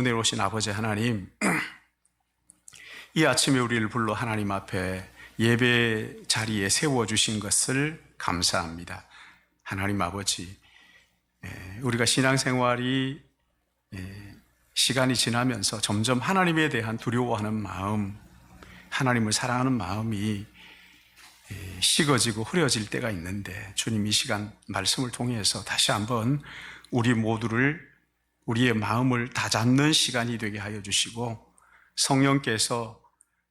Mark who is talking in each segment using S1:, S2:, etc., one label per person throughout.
S1: 은혜로우신 아버지 하나님, 이 아침에 우리를 불러 하나님 앞에 예배 자리에 세워주신 것을 감사합니다. 하나님 아버지, 우리가 신앙생활이 시간이 지나면서 점점 하나님에 대한 두려워하는 마음, 하나님을 사랑하는 마음이 식어지고 흐려질 때가 있는데, 주님 이 시간 말씀을 통해서 다시 한번 우리 모두를, 우리의 마음을 다잡는 시간이 되게 하여 주시고, 성령께서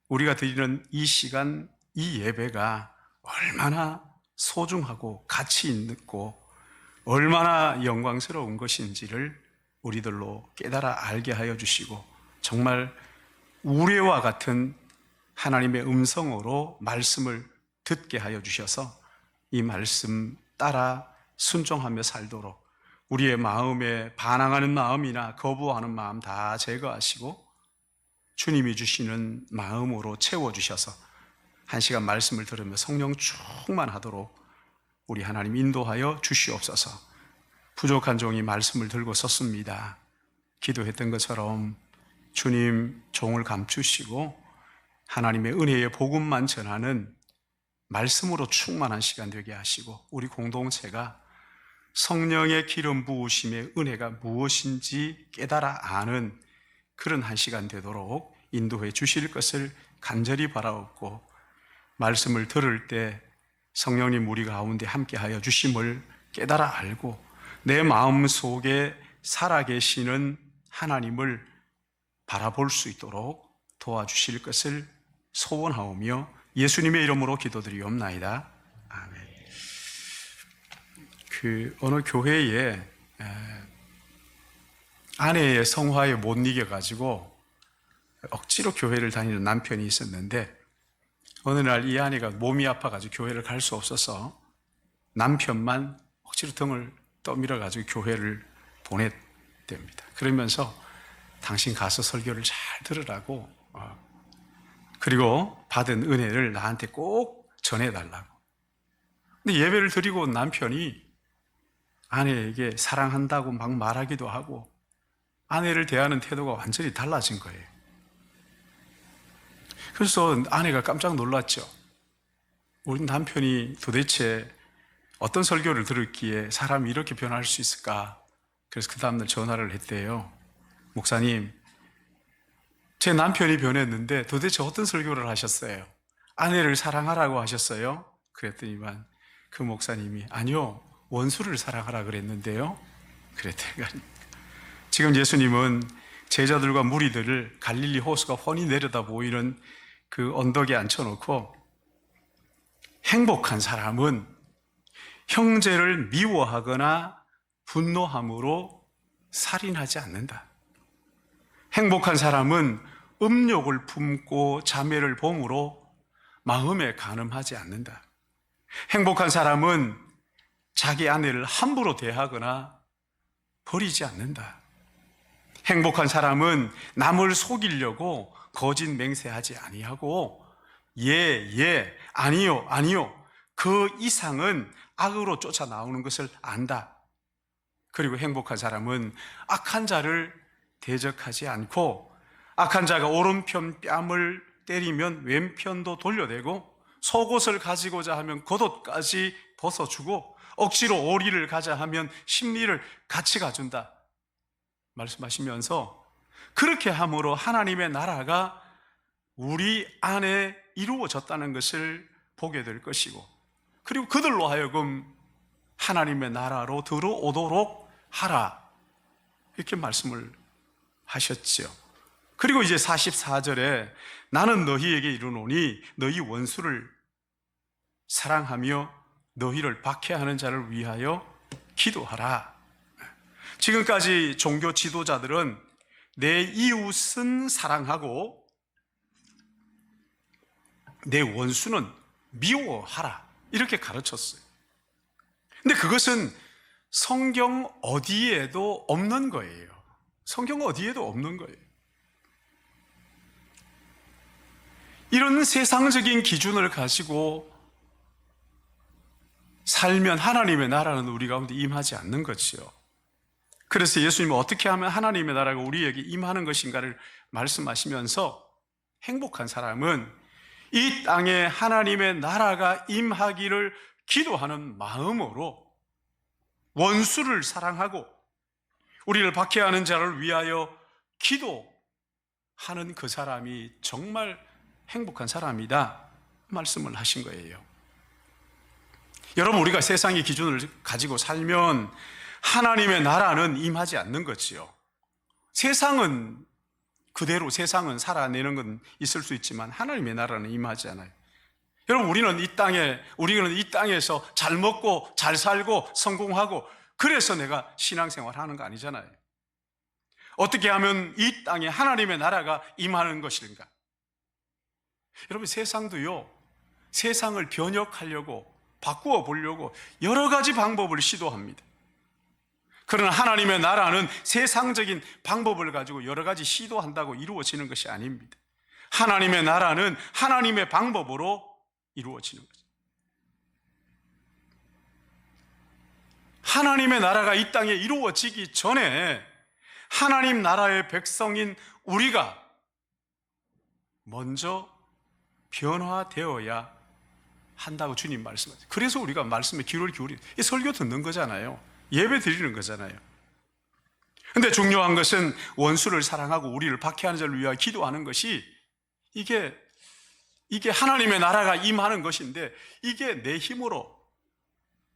S1: 우리가 드리는 이 시간, 이 예배가 얼마나 소중하고 가치 있고 얼마나 영광스러운 것인지를 우리들로 깨달아 알게 하여 주시고, 정말 우레와 같은 하나님의 음성으로 말씀을 듣게 하여 주셔서 이 말씀 따라 순종하며 살도록 우리의 마음에 반항하는 마음이나 거부하는 마음 다 제거하시고 주님이 주시는 마음으로 채워주셔서 한 시간 말씀을 들으며 성령 충만하도록 우리 하나님 인도하여 주시옵소서. 부족한 종이 말씀을 들고 섰습니다. 기도했던 것처럼 주님 종을 감추시고 하나님의 은혜의 복음만 전하는 말씀으로 충만한 시간 되게 하시고, 우리 공동체가 성령의 기름 부으심의 은혜가 무엇인지 깨달아 아는 그런 한 시간 되도록 인도해 주실 것을 간절히 바라옵고, 말씀을 들을 때 성령님 우리 가운데 함께하여 주심을 깨달아 알고 내 마음 속에 살아계시는 하나님을 바라볼 수 있도록 도와주실 것을 소원하오며 예수님의 이름으로 기도드리옵나이다. 아멘. 어느 교회에 아내의 성화에 못 이겨가지고 억지로 교회를 다니는 남편이 있었는데, 어느 날 이 아내가 몸이 아파가지고 교회를 갈 수 없어서 남편만 억지로 등을 떠밀어가지고 교회를 보냈답니다. 그러면서 당신 가서 설교를 잘 들으라고, 그리고 받은 은혜를 나한테 꼭 전해달라고. 근데 예배를 드리고 온 남편이 아내에게 사랑한다고 막 말하기도 하고 아내를 대하는 태도가 완전히 달라진 거예요. 그래서 아내가 깜짝 놀랐죠. 우리 남편이 도대체 어떤 설교를 들었기에 사람이 이렇게 변할 수 있을까? 그래서 그 다음날 전화를 했대요. 목사님, 제 남편이 변했는데 도대체 어떤 설교를 하셨어요? 아내를 사랑하라고 하셨어요? 그랬더니만 그 목사님이 아니요, 원수를 사랑하라 그랬는데요. 그랬대요. 지금 예수님은 제자들과 무리들을 갈릴리 호수가 훤히 내려다 보이는 그 언덕에 앉혀놓고, 행복한 사람은 형제를 미워하거나 분노함으로 살인하지 않는다. 행복한 사람은 음욕을 품고 자매를 봉으로 마음에 간음하지 않는다. 행복한 사람은 자기 아내를 함부로 대하거나 버리지 않는다. 행복한 사람은 남을 속이려고 거짓 맹세하지 아니하고 예, 아니요, 그 이상은 악으로 쫓아 나오는 것을 안다. 그리고 행복한 사람은 악한 자를 대적하지 않고, 악한 자가 오른편 뺨을 때리면 왼편도 돌려대고, 속옷을 가지고자 하면 겉옷까지 벗어주고, 억지로 오리를 가자 하면 심리를 같이 가준다 말씀하시면서, 그렇게 함으로 하나님의 나라가 우리 안에 이루어졌다는 것을 보게 될 것이고, 그리고 그들로 하여금 하나님의 나라로 들어오도록 하라, 이렇게 말씀을 하셨죠. 그리고 이제 44절에 나는 너희에게 이르노니 너희 원수를 사랑하며 너희를 박해하는 자를 위하여 기도하라. 지금까지 종교 지도자들은 내 이웃은 사랑하고 내 원수는 미워하라, 이렇게 가르쳤어요. 근데 그것은 성경 어디에도 없는 거예요. 성경 어디에도 없는 거예요. 이런 세상적인 기준을 가지고 살면 하나님의 나라는 우리 가운데 임하지 않는 거지요. 그래서 예수님은 어떻게 하면 하나님의 나라가 우리에게 임하는 것인가를 말씀하시면서 행복한 사람은 이 땅에 하나님의 나라가 임하기를 기도하는 마음으로 원수를 사랑하고 우리를 박해하는 자를 위하여 기도하는 그 사람이 정말 행복한 사람이다 말씀을 하신 거예요. 여러분, 우리가 세상의 기준을 가지고 살면 하나님의 나라는 임하지 않는 거지요. 세상은 그대로 세상은 살아내는 건 있을 수 있지만 하나님의 나라는 임하지 않아요. 여러분, 우리는 이 땅에서 잘 먹고 잘 살고 성공하고 그래서 내가 신앙생활 하는 거 아니잖아요. 어떻게 하면 이 땅에 하나님의 나라가 임하는 것인가? 여러분, 세상도요, 세상을 변혁하려고 바꾸어 보려고 여러 가지 방법을 시도합니다. 그러나 하나님의 나라는 세상적인 방법을 가지고 여러 가지 시도한다고 이루어지는 것이 아닙니다. 하나님의 나라는 하나님의 방법으로 이루어지는 거죠. 하나님의 나라가 이 땅에 이루어지기 전에 하나님 나라의 백성인 우리가 먼저 변화되어야 한다고 주님 말씀하세요. 그래서 우리가 말씀에 귀를 기울이는, 이 설교 듣는 거잖아요. 예배 드리는 거잖아요. 근데 중요한 것은 원수를 사랑하고 우리를 박해하는 자를 위하여 기도하는 것이 이게 하나님의 나라가 임하는 것인데 이게 내 힘으로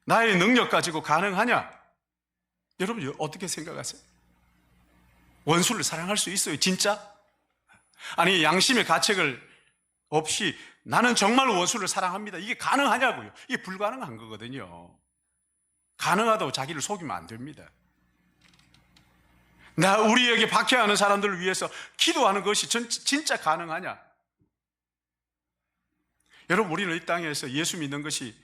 S1: 나의 능력 가지고 가능하냐? 여러분 어떻게 생각하세요? 원수를 사랑할 수 있어요? 진짜? 아니, 양심의 가책을 없이 나는 정말 원수를 사랑합니다. 이게 가능하냐고요? 이게 불가능한 거거든요. 가능하다고 자기를 속이면 안 됩니다. 우리에게 박해하는 사람들을 위해서 기도하는 것이 진짜 가능하냐? 여러분, 우리는 이 땅에서 예수 믿는 것이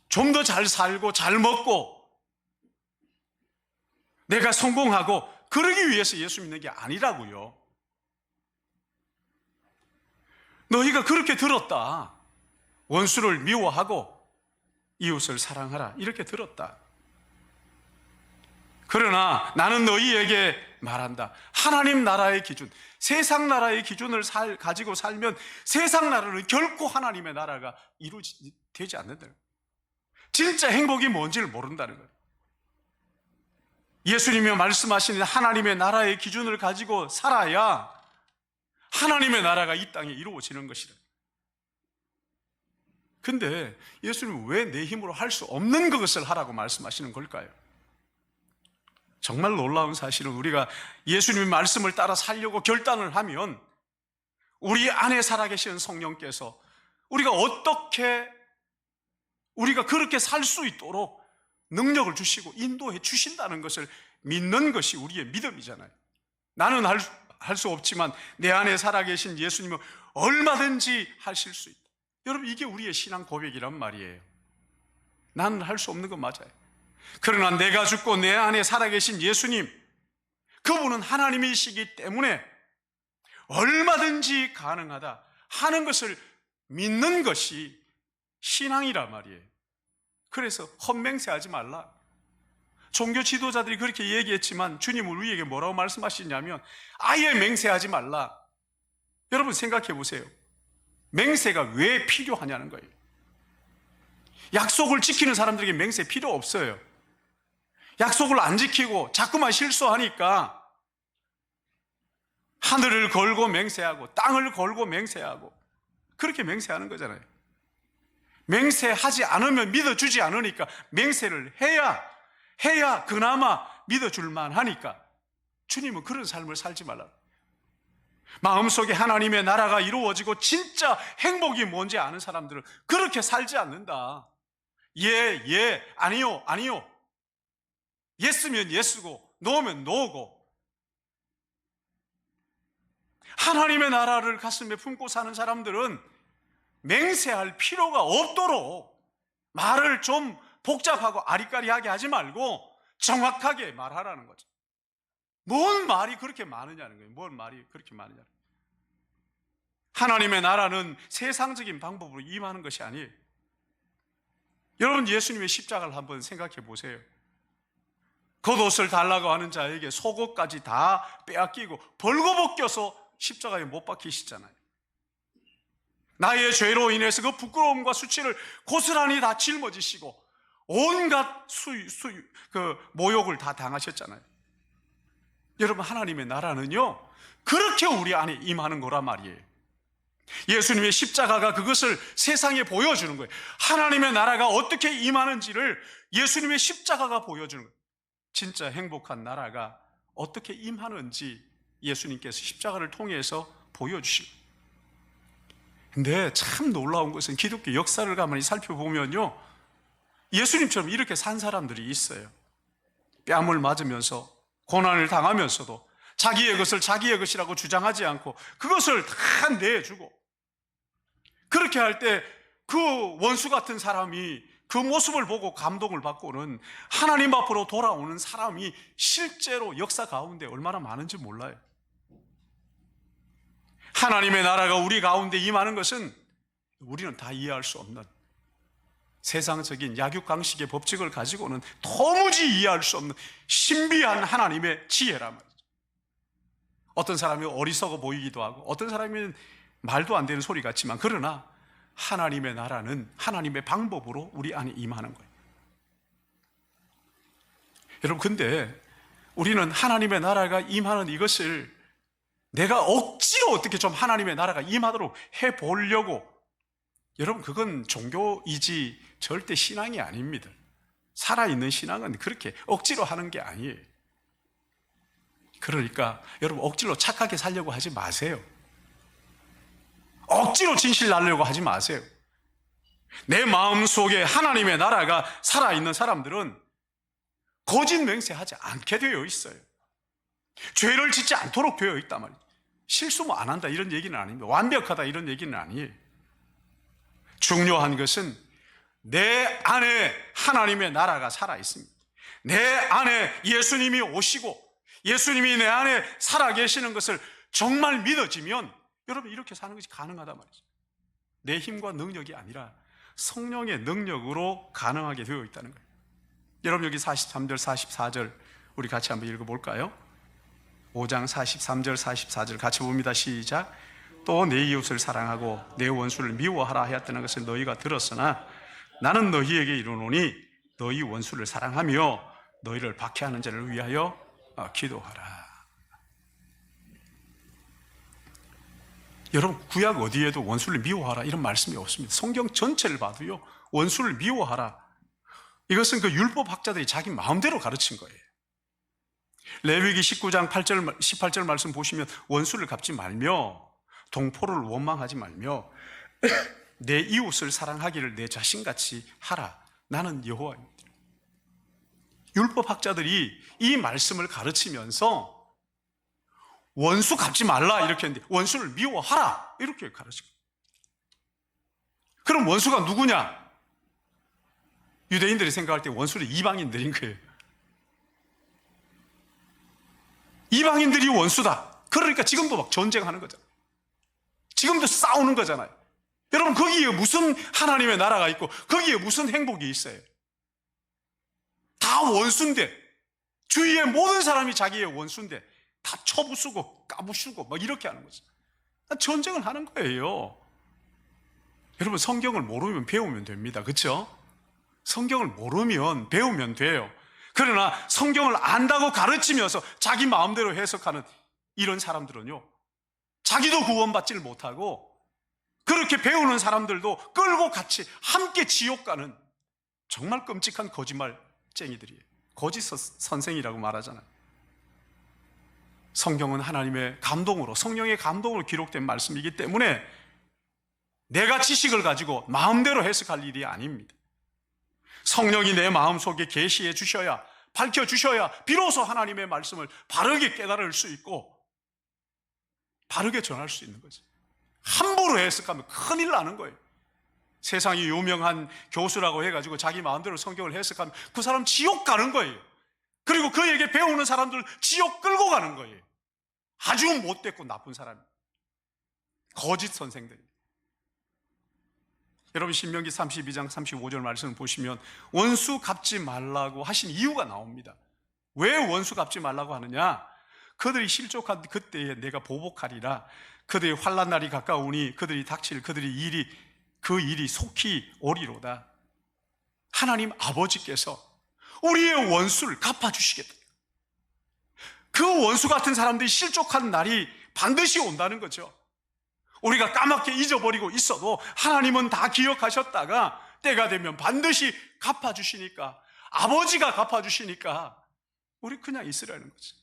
S1: 좀 더 잘 살고 잘 먹고 내가 성공하고 그러기 위해서 예수 믿는 게 아니라고요. 너희가 그렇게 들었다. 원수를 미워하고 이웃을 사랑하라. 이렇게 들었다. 그러나 나는 너희에게 말한다. 하나님 나라의 기준, 세상 나라의 기준을 가지고 살면 세상 나라는 결코 하나님의 나라가 되지 않는다. 진짜 행복이 뭔지를 모른다는 거예요. 예수님이 말씀하시는 하나님의 나라의 기준을 가지고 살아야 하나님의 나라가 이 땅에 이루어지는 것이다. 근데 예수님은 왜 내 힘으로 할 수 없는 그것을 하라고 말씀하시는 걸까요? 정말 놀라운 사실은 우리가 예수님의 말씀을 따라 살려고 결단을 하면 우리 안에 살아계시는 성령께서 우리가 그렇게 살 수 있도록 능력을 주시고 인도해 주신다는 것을 믿는 것이 우리의 믿음이잖아요. 나는 할 수 없지만 내 안에 살아계신 예수님은 얼마든지 하실 수 있다. 여러분, 이게 우리의 신앙 고백이란 말이에요. 나는 할 수 없는 건 맞아요. 그러나 내가 죽고 내 안에 살아계신 예수님, 그분은 하나님이시기 때문에 얼마든지 가능하다 하는 것을 믿는 것이 신앙이란 말이에요. 그래서 헛맹세하지 말라. 종교 지도자들이 그렇게 얘기했지만 주님은 우리에게 뭐라고 말씀하시냐면 아예 맹세하지 말라. 여러분 생각해 보세요. 맹세가 왜 필요하냐는 거예요. 약속을 지키는 사람들에게 맹세 필요 없어요. 약속을 안 지키고 자꾸만 실수하니까 하늘을 걸고 맹세하고 땅을 걸고 맹세하고 그렇게 맹세하는 거잖아요. 맹세하지 않으면 믿어주지 않으니까 맹세를 해야 그나마 믿어줄만 하니까 주님은 그런 삶을 살지 말라. 마음속에 하나님의 나라가 이루어지고 진짜 행복이 뭔지 아는 사람들은 그렇게 살지 않는다. 예, 아니요. 예스면 예스고 노면 노고 하나님의 나라를 가슴에 품고 사는 사람들은 맹세할 필요가 없도록 말을 좀 복잡하고 아리까리하게 하지 말고 정확하게 말하라는 거죠. 뭔 말이 그렇게 많으냐는 거예요. 뭔 말이 그렇게 많으냐는 거예요. 하나님의 나라는 세상적인 방법으로 임하는 것이 아니에요. 여러분 예수님의 십자가를 한번 생각해 보세요. 겉옷을 달라고 하는 자에게 속옷까지 다 빼앗기고 벌거벗겨서 십자가에 못 박히시잖아요. 나의 죄로 인해서 그 부끄러움과 수치를 고스란히 다 짊어지시고 온갖 그 모욕을 다 당하셨잖아요. 여러분, 하나님의 나라는요, 그렇게 우리 안에 임하는 거란 말이에요. 예수님의 십자가가 그것을 세상에 보여주는 거예요. 하나님의 나라가 어떻게 임하는지를 예수님의 십자가가 보여주는 거예요. 진짜 행복한 나라가 어떻게 임하는지 예수님께서 십자가를 통해서 보여주시고. 근데 참 놀라운 것은 기독교 역사를 가만히 살펴보면요, 예수님처럼 이렇게 산 사람들이 있어요. 뺨을 맞으면서 고난을 당하면서도 자기의 것을 자기의 것이라고 주장하지 않고 그것을 다 내주고, 그렇게 할 때 그 원수 같은 사람이 그 모습을 보고 감동을 받고는 하나님 앞으로 돌아오는 사람이 실제로 역사 가운데 얼마나 많은지 몰라요. 하나님의 나라가 우리 가운데 임하는 것은 우리는 다 이해할 수 없는 세상적인 약육강식의 법칙을 가지고는 도무지 이해할 수 없는 신비한 하나님의 지혜란 말이죠. 어떤 사람이 어리석어 보이기도 하고 어떤 사람은 말도 안 되는 소리 같지만, 그러나 하나님의 나라는 하나님의 방법으로 우리 안에 임하는 거예요. 여러분, 근데 우리는 하나님의 나라가 임하는 이것을 내가 억지로 어떻게 좀 하나님의 나라가 임하도록 해보려고, 여러분, 그건 종교이지 절대 신앙이 아닙니다. 살아있는 신앙은 그렇게 억지로 하는 게 아니에요. 그러니까 여러분, 억지로 착하게 살려고 하지 마세요. 억지로 진실 날려고 하지 마세요. 내 마음속에 하나님의 나라가 살아있는 사람들은 거짓 맹세하지 않게 되어 있어요. 죄를 짓지 않도록 되어 있단 말이에요. 실수 뭐 안 한다 이런 얘기는 아닙니다. 완벽하다 이런 얘기는 아니에요. 중요한 것은 내 안에 하나님의 나라가 살아있습니다. 내 안에 예수님이 오시고 예수님이 내 안에 살아계시는 것을 정말 믿어지면 여러분, 이렇게 사는 것이 가능하단 말이죠. 내 힘과 능력이 아니라 성령의 능력으로 가능하게 되어 있다는 거예요. 여러분, 여기 43절 44절 우리 같이 한번 읽어볼까요? 5장 43절 44절 같이 봅니다. 시작. 또 내 이웃을 사랑하고 내 원수를 미워하라 하였다는 것을 너희가 들었으나 나는 너희에게 이르노니 너희 원수를 사랑하며 너희를 박해하는 자를 위하여 기도하라. 여러분, 구약 어디에도 원수를 미워하라 이런 말씀이 없습니다. 성경 전체를 봐도요, 원수를 미워하라, 이것은 그 율법학자들이 자기 마음대로 가르친 거예요. 레위기 19장 8절, 18절 말씀 보시면 원수를 갚지 말며 동포를 원망하지 말며 내 이웃을 사랑하기를 내 자신같이 하라. 나는 여호와입니다. 율법학자들이 이 말씀을 가르치면서 원수 갚지 말라 이렇게 했는데 원수를 미워하라 이렇게 가르치고. 그럼 원수가 누구냐? 유대인들이 생각할 때 원수는 이방인들인 거예요. 이방인들이 원수다. 그러니까 지금도 막 전쟁하는 거잖아요. 지금도 싸우는 거잖아요. 여러분, 거기에 무슨 하나님의 나라가 있고 거기에 무슨 행복이 있어요? 다 원수인데, 주위의 모든 사람이 자기의 원수인데 다 쳐부수고 까부수고 막 이렇게 하는 거죠. 전쟁을 하는 거예요. 여러분, 성경을 모르면 배우면 됩니다. 그렇죠? 성경을 모르면 배우면 돼요. 그러나 성경을 안다고 가르치면서 자기 마음대로 해석하는 이런 사람들은요, 자기도 구원받지를 못하고 그렇게 배우는 사람들도 끌고 같이 함께 지옥 가는 정말 끔찍한 거짓말쟁이들이에요. 거짓 선생이라고 말하잖아요. 성경은 하나님의 감동으로, 성령의 감동으로 기록된 말씀이기 때문에 내가 지식을 가지고 마음대로 해석할 일이 아닙니다. 성령이 내 마음속에 계시해 주셔야, 밝혀주셔야 비로소 하나님의 말씀을 바르게 깨달을 수 있고 바르게 전할 수 있는 거죠. 함부로 해석하면 큰일 나는 거예요. 세상이 유명한 교수라고 해가지고 자기 마음대로 성경을 해석하면 그 사람 지옥 가는 거예요. 그리고 그에게 배우는 사람들 지옥 끌고 가는 거예요. 아주 못됐고 나쁜 사람, 거짓 선생들. 여러분, 신명기 32장 35절 말씀을 보시면 원수 갚지 말라고 하신 이유가 나옵니다. 왜 원수 갚지 말라고 하느냐? 그들이 실족한 그때에 내가 보복하리라. 그들의 환난 날이 가까우니 그들이 닥칠 그들의 일이 그 일이 속히 오리로다. 하나님 아버지께서 우리의 원수를 갚아주시겠다. 그 원수 같은 사람들이 실족한 날이 반드시 온다는 거죠. 우리가 까맣게 잊어버리고 있어도 하나님은 다 기억하셨다가 때가 되면 반드시 갚아주시니까, 아버지가 갚아주시니까 우리 그냥 있으라는 거죠.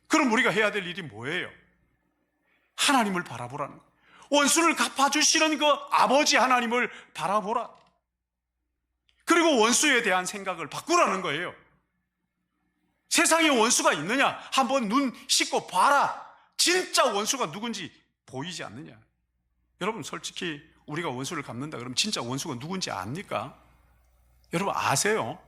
S1: 그럼 우리가 해야 될 일이 뭐예요? 하나님을 바라보라는 거예요. 원수를 갚아주시는 그 아버지 하나님을 바라보라. 그리고 원수에 대한 생각을 바꾸라는 거예요. 세상에 원수가 있느냐? 한번 눈 씻고 봐라. 진짜 원수가 누군지 보이지 않느냐? 여러분, 솔직히 우리가 원수를 갚는다 그러면 진짜 원수가 누군지 압니까? 여러분 아세요?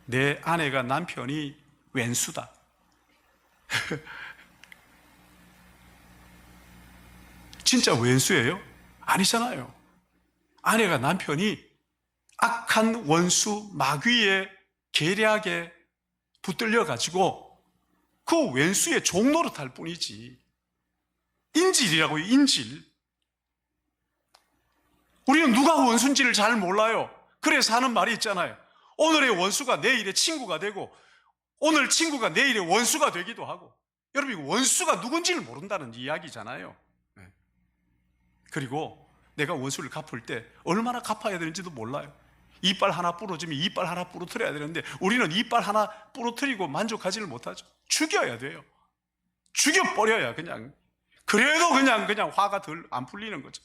S1: 내 아내가 남편이 왼수다. 진짜 왼수예요? 아니잖아요. 아내가 남편이 악한 원수 마귀의 계략에 붙들려 가지고 그 왼수의 종노릇할 뿐이지. 인질이라고요, 인질. 우리는 누가 원수인지를 잘 몰라요. 그래서 하는 말이 있잖아요. 오늘의 원수가 내일의 친구가 되고 오늘 친구가 내일의 원수가 되기도 하고. 여러분, 이거 원수가 누군지를 모른다는 이야기잖아요. 그리고 내가 원수를 갚을 때 얼마나 갚아야 되는지도 몰라요. 이빨 하나 부러지면 이빨 하나 부러뜨려야 되는데 우리는 이빨 하나 부러뜨리고 만족하지를 못하죠. 죽여야 돼요. 죽여버려야 그냥. 그래도 그냥 화가 덜 안 풀리는 거죠.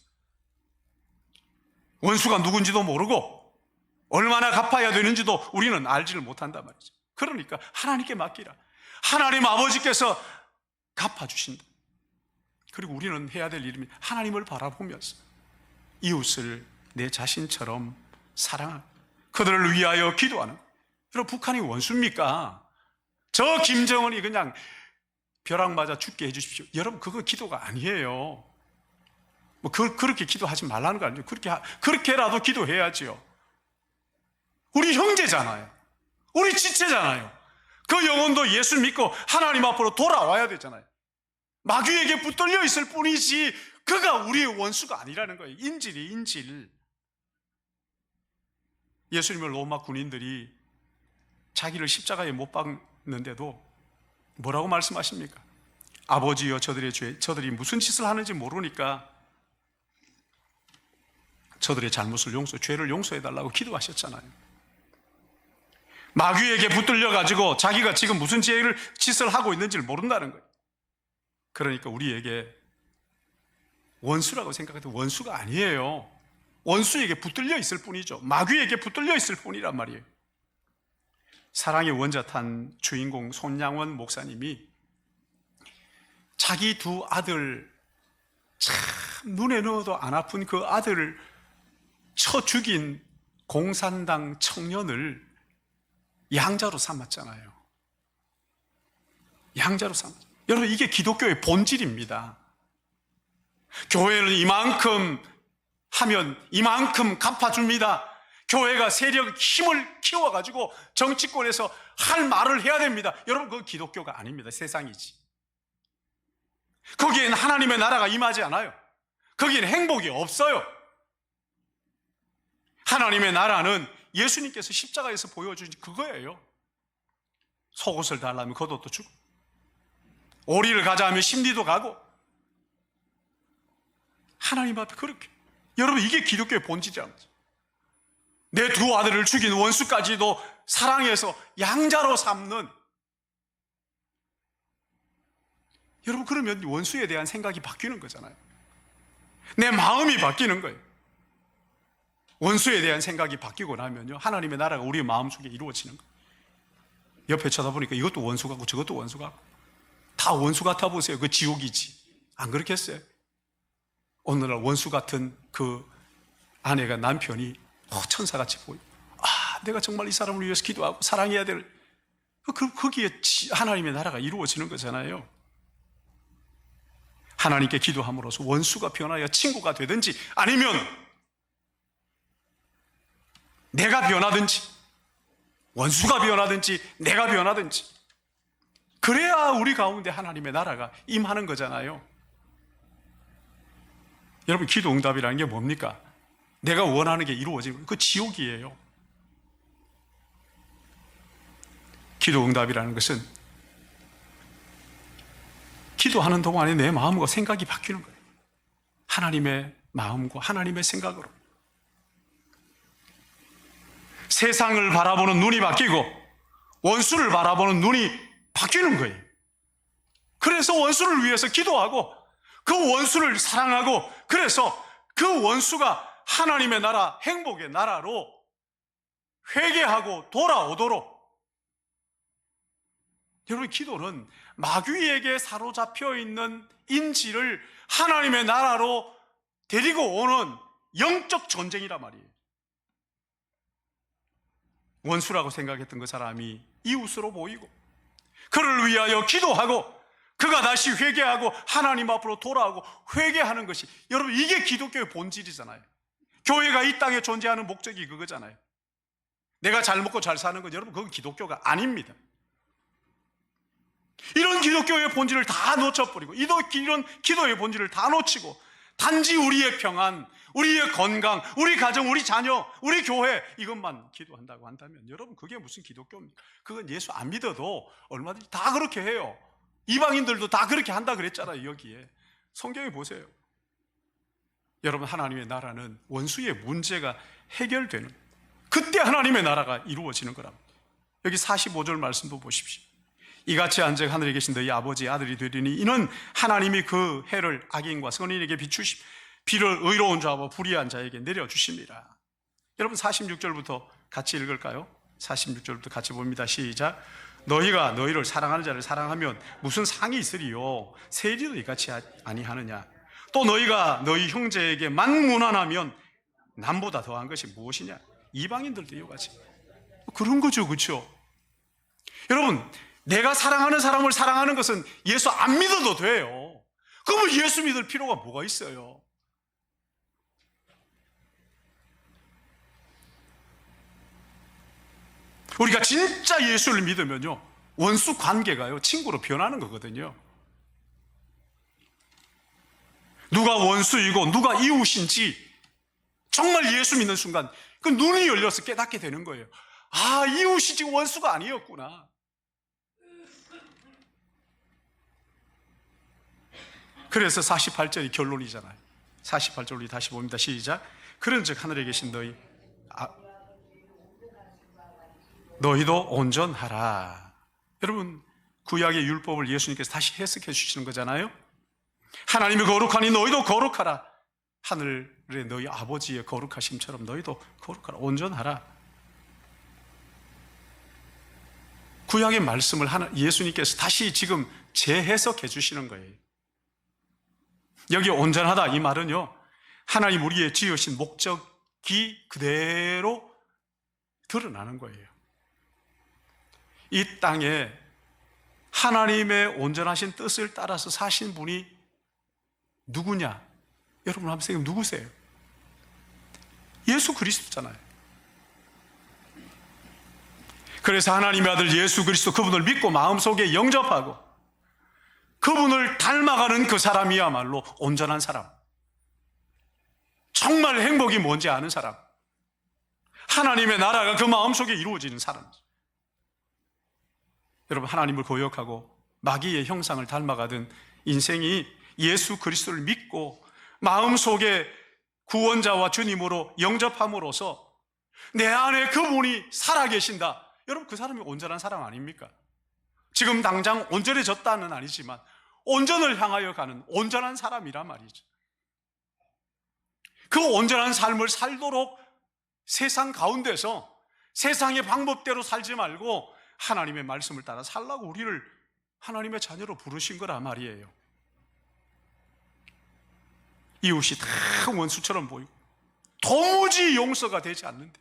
S1: 원수가 누군지도 모르고 얼마나 갚아야 되는지도 우리는 알지를 못한단 말이죠. 그러니까 하나님께 맡기라. 하나님 아버지께서 갚아주신다. 그리고 우리는 해야 될 일은 하나님을 바라보면서 이웃을 내 자신처럼 사랑하는, 그들을 위하여 기도하는. 여러분, 북한이 원수입니까? 저 김정은이 그냥 벼락 맞아 죽게 해주십시오. 여러분, 그거 기도가 아니에요. 그렇게 기도하지 말라는 거 아니에요. 그렇게라도 기도해야지요. 우리 형제잖아요. 우리 지체잖아요. 그 영혼도 예수 믿고 하나님 앞으로 돌아와야 되잖아요. 마귀에게 붙들려 있을 뿐이지 그가 우리의 원수가 아니라는 거예요. 인질이 인질. 예수님을 로마 군인들이 자기를 십자가에 못 박는데도 뭐라고 말씀하십니까? 아버지여, 저들이 무슨 짓을 하는지 모르니까 저들의 잘못을 죄를 용서해달라고 기도하셨잖아요. 마귀에게 붙들려가지고 자기가 지금 무슨 짓을 하고 있는지를 모른다는 거예요. 그러니까 우리에게 원수라고 생각해도 원수가 아니에요. 원수에게 붙들려 있을 뿐이죠. 마귀에게 붙들려 있을 뿐이란 말이에요. 사랑의 원자탄 주인공 손양원 목사님이 자기 두 아들, 참 눈에 넣어도 안 아픈 그 아들을 쳐 죽인 공산당 청년을 양자로 삼았잖아요. 양자로 삼았죠. 여러분, 이게 기독교의 본질입니다. 교회는 이만큼 하면 이만큼 갚아줍니다. 교회가 세력, 힘을 키워가지고 정치권에서 할 말을 해야 됩니다. 여러분, 그건 기독교가 아닙니다. 세상이지. 거기엔 하나님의 나라가 임하지 않아요. 거기엔 행복이 없어요. 하나님의 나라는 예수님께서 십자가에서 보여주신 그거예요. 속옷을 달라면 겉옷도 주고, 오리를 가자 하면 심리도 가고, 하나님 앞에 그렇게. 여러분, 이게 기독교의 본질이라는 거죠. 내 두 아들을 죽인 원수까지도 사랑해서 양자로 삼는. 여러분, 그러면 원수에 대한 생각이 바뀌는 거잖아요. 내 마음이 바뀌는 거예요. 원수에 대한 생각이 바뀌고 나면요, 하나님의 나라가 우리의 마음속에 이루어지는 거예요. 옆에 쳐다보니까 이것도 원수 같고 저것도 원수 같고 다 원수 같아 보세요. 그 지옥이지. 안 그렇겠어요? 오늘날 원수 같은 그 아내가 남편이 천사같이 보이고, 내가 정말 이 사람을 위해서 기도하고 사랑해야 될, 거기에 하나님의 나라가 이루어지는 거잖아요. 하나님께 기도함으로써 원수가 변하여 친구가 되든지 아니면 내가 변하든지 원수가 변하든지 내가 변하든지, 그래야 우리 가운데 하나님의 나라가 임하는 거잖아요. 여러분, 기도 응답이라는 게 뭡니까? 내가 원하는 게 이루어지는, 그 지옥이에요. 기도 응답이라는 것은 기도하는 동안에 내 마음과 생각이 바뀌는 거예요. 하나님의 마음과 하나님의 생각으로. 세상을 바라보는 눈이 바뀌고 원수를 바라보는 눈이 바뀌는 거예요. 그래서 원수를 위해서 기도하고 그 원수를 사랑하고, 그래서 그 원수가 하나님의 나라, 행복의 나라로 회개하고 돌아오도록. 여러분, 기도는 마귀에게 사로잡혀 있는 인지를 하나님의 나라로 데리고 오는 영적 전쟁이란 말이에요. 원수라고 생각했던 그 사람이 이웃으로 보이고, 그를 위하여 기도하고 그가 다시 회개하고 하나님 앞으로 돌아오고 회개하는 것이, 여러분, 이게 기독교의 본질이잖아요. 교회가 이 땅에 존재하는 목적이 그거잖아요. 내가 잘 먹고 잘 사는 건, 여러분, 그건 기독교가 아닙니다. 이런 기독교의 본질을 다 놓쳐버리고, 이런 기도의 본질을 다 놓치고 단지 우리의 평안, 우리의 건강, 우리 가정, 우리 자녀, 우리 교회, 이것만 기도한다고 한다면, 여러분, 그게 무슨 기독교입니까? 그건 예수 안 믿어도 얼마든지 다 그렇게 해요. 이방인들도 다 그렇게 한다 그랬잖아요. 여기에 성경에 보세요. 여러분, 하나님의 나라는 원수의 문제가 해결되는, 그때 하나님의 나라가 이루어지는 거랍니다. 여기 45절 말씀도 보십시오. 이같이 안즉 하늘에 계신 너희 아버지의 아들이 되리니 이는 하나님이 그 해를 악인과 선인에게 비추시, 비를 의로운 자와 불의한 자에게 내려주십니다. 여러분, 46절부터 같이 읽을까요? 46절부터 같이 봅니다. 시작. 너희가 너희를 사랑하는 자를 사랑하면 무슨 상이 있으리요? 세리도 이같이 아니하느냐? 또 너희가 너희 형제에게 만문안하면 남보다 더한 것이 무엇이냐? 이방인들도 이와 같이 그런 거죠, 그렇죠? 여러분, 내가 사랑하는 사람을 사랑하는 것은 예수 안 믿어도 돼요. 그러면 예수 믿을 필요가 뭐가 있어요? 우리가 진짜 예수를 믿으면요, 원수 관계가요, 친구로 변하는 거거든요. 누가 원수이고 누가 이웃인지 정말 예수 믿는 순간 그 눈이 열려서 깨닫게 되는 거예요. 아, 이웃이지 원수가 아니었구나. 그래서 48절이 결론이잖아요. 48절 우리 다시 봅니다. 시작. 그런즉 하늘에 계신 너희도 온전하라. 여러분, 구약의 율법을 예수님께서 다시 해석해 주시는 거잖아요. 하나님이 거룩하니 너희도 거룩하라. 하늘의 너희 아버지의 거룩하심처럼 너희도 거룩하라. 온전하라. 구약의 말씀을 예수님께서 다시 지금 재해석해 주시는 거예요. 여기 온전하다 이 말은요, 하나님 우리의 지으신 목적이 그대로 드러나는 거예요. 이 땅에 하나님의 온전하신 뜻을 따라서 사신 분이 누구냐? 여러분 한번 생각해, 누구세요? 예수 그리스도잖아요. 그래서 하나님의 아들 예수 그리스도, 그분을 믿고 마음속에 영접하고 그분을 닮아가는 그 사람이야말로 온전한 사람, 정말 행복이 뭔지 아는 사람, 하나님의 나라가 그 마음속에 이루어지는 사람이죠. 여러분, 하나님을 거역하고 마귀의 형상을 닮아가던 인생이 예수 그리스도를 믿고 마음속에 구원자와 주님으로 영접함으로써 내 안에 그분이 살아계신다. 여러분, 그 사람이 온전한 사람 아닙니까? 지금 당장 온전해졌다는 아니지만 온전을 향하여 가는 온전한 사람이란 말이죠. 그 온전한 삶을 살도록 세상 가운데서 세상의 방법대로 살지 말고 하나님의 말씀을 따라 살라고 우리를 하나님의 자녀로 부르신 거란 말이에요. 이웃이 다 원수처럼 보이고 도무지 용서가 되지 않는데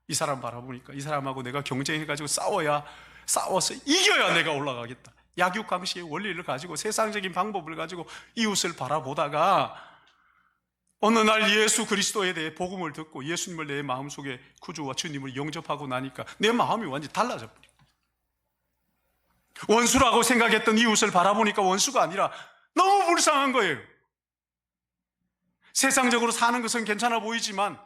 S1: 이 사람 바라보니까 이 사람하고 내가 경쟁해가지고 싸워서 이겨야 내가 올라가겠다. 약육강식의 원리를 가지고 세상적인 방법을 가지고 이웃을 바라보다가 어느 날 예수 그리스도에 대해 복음을 듣고 예수님을 내 마음속에 구주와 주님을 영접하고 나니까 내 마음이 완전히 달라져 버려. 원수라고 생각했던 이웃을 바라보니까 원수가 아니라 너무 불쌍한 거예요. 세상적으로 사는 것은 괜찮아 보이지만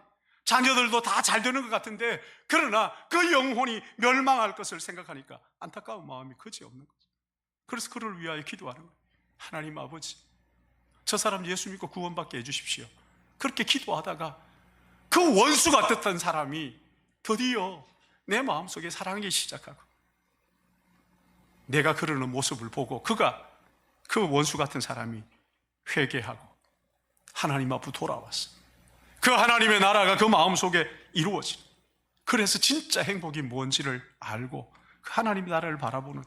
S1: 자녀들도 다 잘 되는 것 같은데, 그러나 그 영혼이 멸망할 것을 생각하니까 안타까운 마음이 그지없는 거죠. 그래서 그를 위하여 기도하는 거예요. 하나님 아버지, 저 사람 예수 믿고 구원받게 해주십시오. 그렇게 기도하다가 그 원수 같았던 사람이 드디어 내 마음속에 사랑하기 시작하고, 내가 그러는 모습을 보고 그 원수 같은 사람이 회개하고 하나님 앞으로 돌아왔어. 그 하나님의 나라가 그 마음속에 이루어진, 그래서 진짜 행복이 뭔지를 알고 그 하나님의 나라를 바라보는,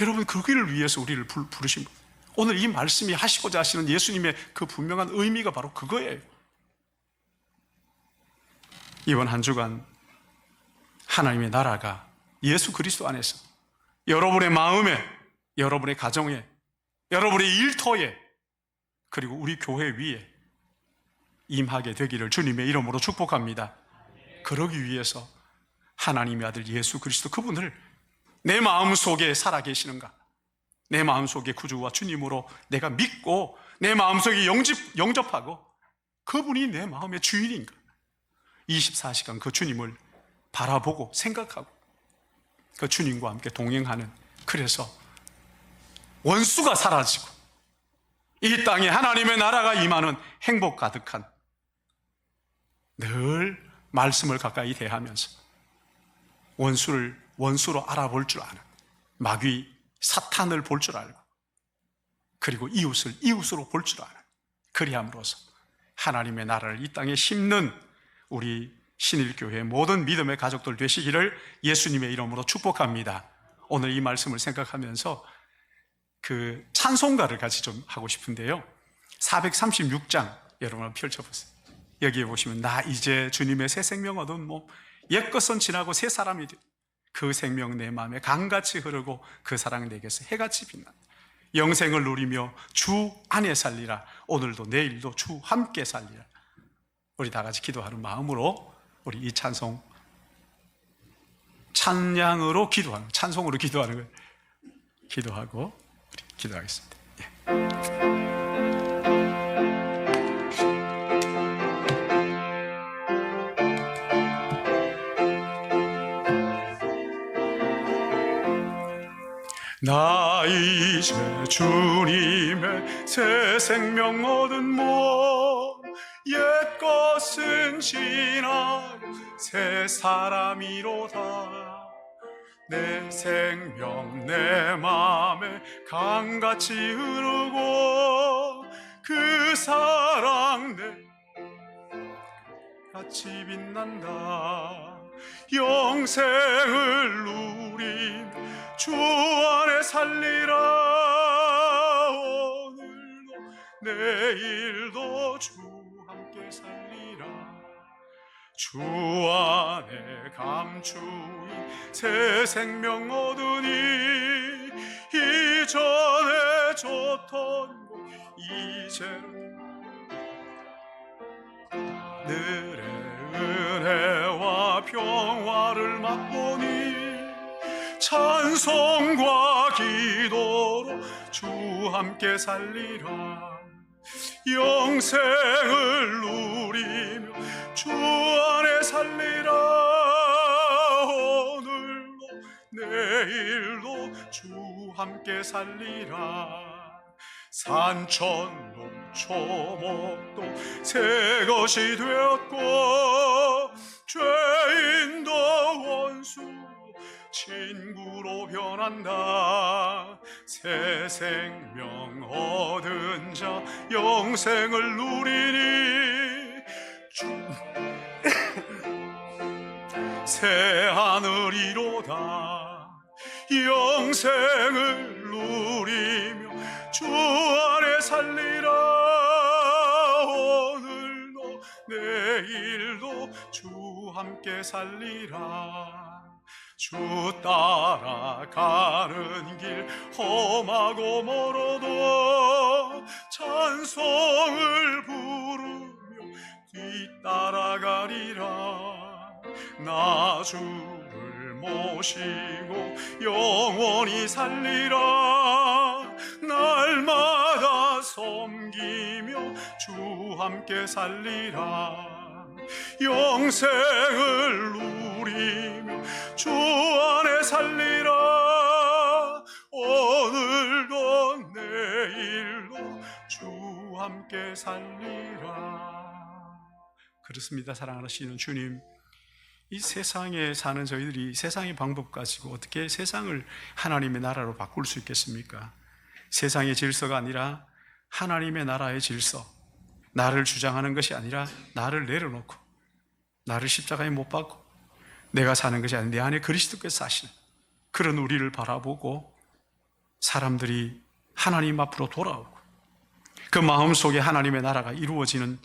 S1: 여러분, 그 길을 위해서 우리를 부르신 분, 오늘 이 말씀이 하시고자 하시는 예수님의 그 분명한 의미가 바로 그거예요. 이번 한 주간 하나님의 나라가 예수 그리스도 안에서 여러분의 마음에, 여러분의 가정에, 여러분의 일터에, 그리고 우리 교회 위에 임하게 되기를 주님의 이름으로 축복합니다. 그러기 위해서 하나님의 아들 예수 그리스도, 그분을 내 마음속에 살아계시는가, 내 마음속에 구주와 주님으로 내가 믿고 내 마음속에 영접하고 그분이 내 마음의 주인인가, 24시간 그 주님을 바라보고 생각하고 그 주님과 함께 동행하는, 그래서 원수가 사라지고 이 땅에 하나님의 나라가 임하는 행복 가득한, 늘 말씀을 가까이 대하면서 원수를 원수로 알아볼 줄 아는, 마귀 사탄을 볼 줄 알고, 그리고 이웃을 이웃으로 볼 줄 아는, 그리함으로써 하나님의 나라를 이 땅에 심는 우리 신일교회 모든 믿음의 가족들 되시기를 예수님의 이름으로 축복합니다. 오늘 이 말씀을 생각하면서 그 찬송가를 같이 좀 하고 싶은데요, 436장 여러분 펼쳐보세요. 여기에 보시면 나 이제 주님의 새 생명 얻은 몸, 옛것은 지나고 새 사람이 되, 그 생명 내 마음에 강같이 흐르고 그 사랑 내게서 해같이 빛난다. 영생을 누리며 주 안에 살리라. 오늘도 내일도 주 함께 살리라. 우리 다 같이 기도하는 마음으로 우리 이 찬송, 찬양으로 기도하는, 찬송으로 기도하는 걸 기도하고 우리 기도하겠습니다. 나 이제 주님의 새 생명 얻은 몸, 옛것은 지나고 새 사람이로다. 내 생명 내 맘에 강같이 흐르고 그 사랑 내 같이 빛난다. 영생을 누림 주 안에 살리라. 오늘도 내일도 주 함께 살리라. 주 안에 감추인 새 생명 얻으니 이전에 좋던 곳 이제는 늘의 은혜와 평화를 맛보니 찬송과 기도로 주 함께 살리라. 영생을 누리며 주 안에 살리라. 오늘도 내일도 주 함께 살리라. 산천 농초 목도 새 것이 되었고 죄인도 원수 친구로 변한다. 새 생명 얻은 자 영생을 누리니 새 하늘이로다. 영생을 누리며 주 안에 살리라. 오늘도 내일도 주 함께 살리라. 주 따라가는 길 험하고 멀어도 찬송을 부르며 뒤따라가리라. 나 주를 모시고 영원히 살리라. 날마다 섬기며 주 함께 살리라. 영생을 누리며 주 안에 살리라. 오늘도 내일도 주 함께 살리라. 그렇습니다. 사랑하시는 주님, 이 세상에 사는 저희들이 세상의 방법 가지고 어떻게 세상을 하나님의 나라로 바꿀 수 있겠습니까? 세상의 질서가 아니라 하나님의 나라의 질서, 나를 주장하는 것이 아니라 나를 내려놓고 나를 십자가에 못 박고 내가 사는 것이 아니라 내 안에 그리스도께서 사시는 그런 우리를 바라보고 사람들이 하나님 앞으로 돌아오고 그 마음속에 하나님의 나라가 이루어지는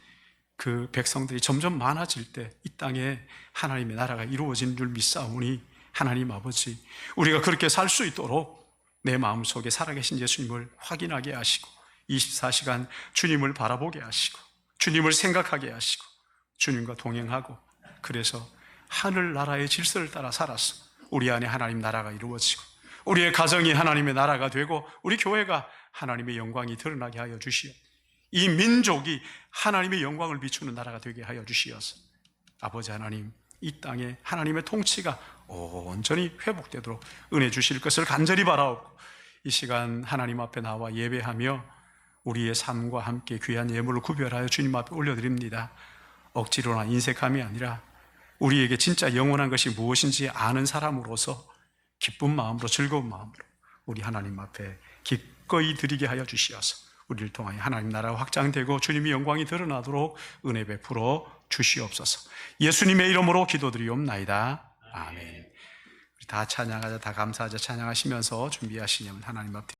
S1: 그 백성들이 점점 많아질 때 이 땅에 하나님의 나라가 이루어지는 줄 믿사오니 하나님 아버지, 우리가 그렇게 살 수 있도록 내 마음속에 살아계신 예수님을 확인하게 하시고 24시간 주님을 바라보게 하시고 주님을 생각하게 하시고 주님과 동행하고, 그래서 하늘나라의 질서를 따라 살아서 우리 안에 하나님 나라가 이루어지고 우리의 가정이 하나님의 나라가 되고 우리 교회가 하나님의 영광이 드러나게 하여 주시오. 이 민족이 하나님의 영광을 비추는 나라가 되게 하여 주시어서 아버지 하나님, 이 땅에 하나님의 통치가 온전히 회복되도록 은혜 주실 것을 간절히 바라옵고, 이 시간 하나님 앞에 나와 예배하며 우리의 삶과 함께 귀한 예물을 구별하여 주님 앞에 올려드립니다. 억지로나 인색함이 아니라 우리에게 진짜 영원한 것이 무엇인지 아는 사람으로서 기쁜 마음으로, 즐거운 마음으로 우리 하나님 앞에 기꺼이 드리게 하여 주시어서 우리를 통하여 하나님 나라가 확장되고 주님의 영광이 드러나도록 은혜 베풀어 주시옵소서. 예수님의 이름으로 기도드리옵나이다. 아멘. 우리 다 찬양하자, 다 감사하자. 찬양하시면서 준비하시면 하나님 앞에